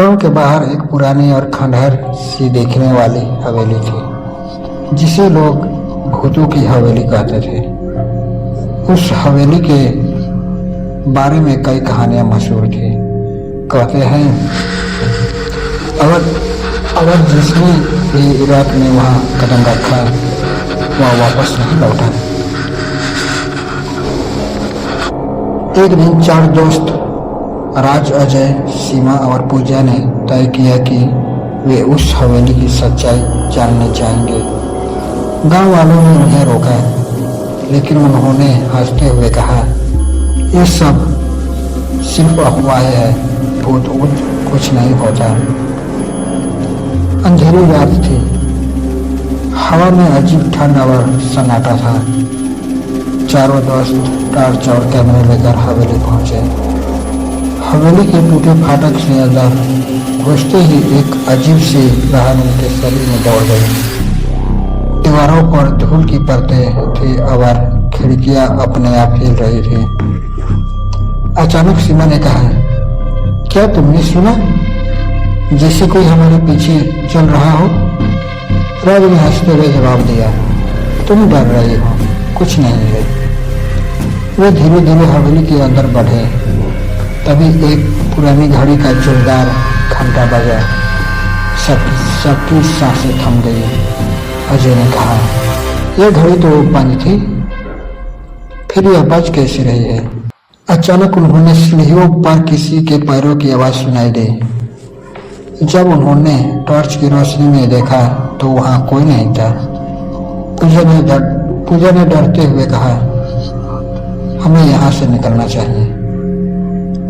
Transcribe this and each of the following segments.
गांव के बाहर एक पुरानी और खंडहर सी देखने वाली हवेली थी, जिसे लोग भूतों की हवेली कहते थे। उस हवेली के बारे में कई कहानियां मशहूर थी। कहते हैं अगर जिसने भी रात में वहां कदम रखा वह वापस नहीं लौटा। एक दिन 4 दोस्त राज, अजय, सीमा और पूजा ने तय किया कि वे उस हवेली की सच्चाई जानने जाएंगे। गांव वालों ने उन्हें रोका, लेकिन उन्होंने हंसते हुए कहा, ये सब सिर्फ अफवाहें हैं, भूत कुछ नहीं होता। अंधेरी रात थी, हवा में अजीब ठंड और सन्नाटा था। चारों दोस्त टॉर्च और कैमरे लेकर हवेली पहुंचे। हवेली के टूटे फाटक से अंदर घुसते ही एक अजीब सी राहत उनके शरीर में दौड़ गई। दीवारों पर धूल की परतें थी और खिड़कियां अपने आप हिल रही थी। अचानक सीमा ने कहा, क्या तुमने सुना? जैसे कोई हमारे पीछे चल रहा हो। राज ने हंसते हुए जवाब दिया, तुम डर रही हो, कुछ नहीं है। वे धीरे धीरे हवेली के अंदर बढ़े। तभी एक पुरानी घड़ी का जोरदार घंटा बजा। सबकी सांसें थम गई। अजय ने कहा, यह घड़ी तो बंद थी, फिर यह बज कैसे रही है? अचानक उन्होंने सीढ़ियों पर किसी के पैरों की आवाज सुनाई दी। जब उन्होंने टॉर्च की रोशनी में देखा तो वहां कोई नहीं था। पूजा ने डरते हुए कहा, हमें यहाँ से निकलना चाहिए,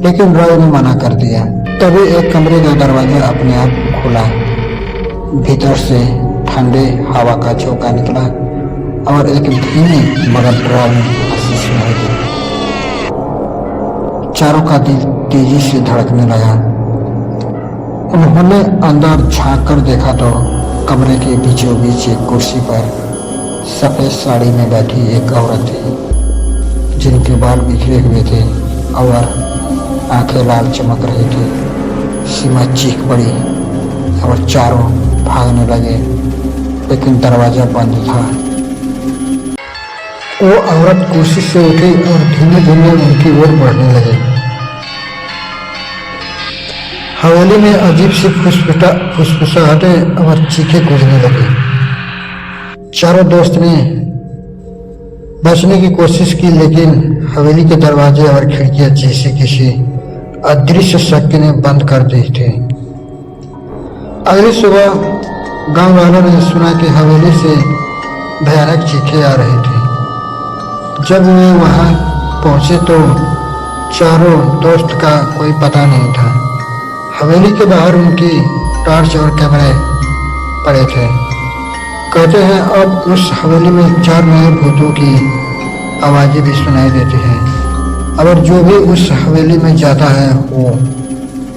लेकिन रॉय ने मना कर दिया। तभी एक कमरे का दरवाजा अपने आप खुला। भीतर से ठंडे हवा का झोंका निकला और एक धीमी मगर डरावनी हंसी सुनाई दी। चारों का दिल तेजी से धड़कने लगा। उन्होंने अंदर झांक कर देखा तो कमरे के बीचों बीच एक कुर्सी पर सफेद साड़ी में बैठी एक औरत थी, जिनके बाल बिखरे हुए थे और आंखें लाल चमक रही थी। सीमा चीख पड़ी और चारों भागने लगे, लेकिन दरवाजा बंद था। वो औरत कुर्सी से उठी और धीमे धीमे उनकी ओर बढ़ने लगी। हवेली में अजीब सी फुसफुसाहटें और चीखें गूंजने लगी। चारों दोस्त ने बचने की कोशिश की, लेकिन हवेली के दरवाजे और खिड़कियां जैसे किसी अदृश्य शक्ति ने बंद कर दी थी। अगली सुबह गांव वालों ने सुना कि हवेली से भयानक चीखें आ रही थी। जब वे वहां पहुंचे तो चारों दोस्त का कोई पता नहीं था। हवेली के बाहर उनकी टॉर्च और कैमरे पड़े थे। कहते हैं अब उस हवेली में 4 नए भूतों की आवाजें भी सुनाई देती हैं, और जो भी उस हवेली में जाता है वो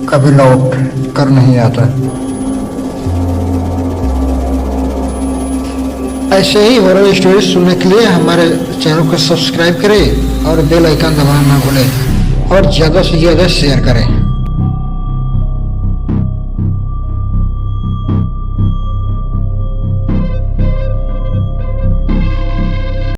कभी लौट कर नहीं आता। ऐसे ही हॉरर स्टोरी सुनने के लिए हमारे चैनल को सब्सक्राइब करें और बेल आइकन दबाना ना भूलें, और ज़्यादा से ज़्यादा शेयर करें।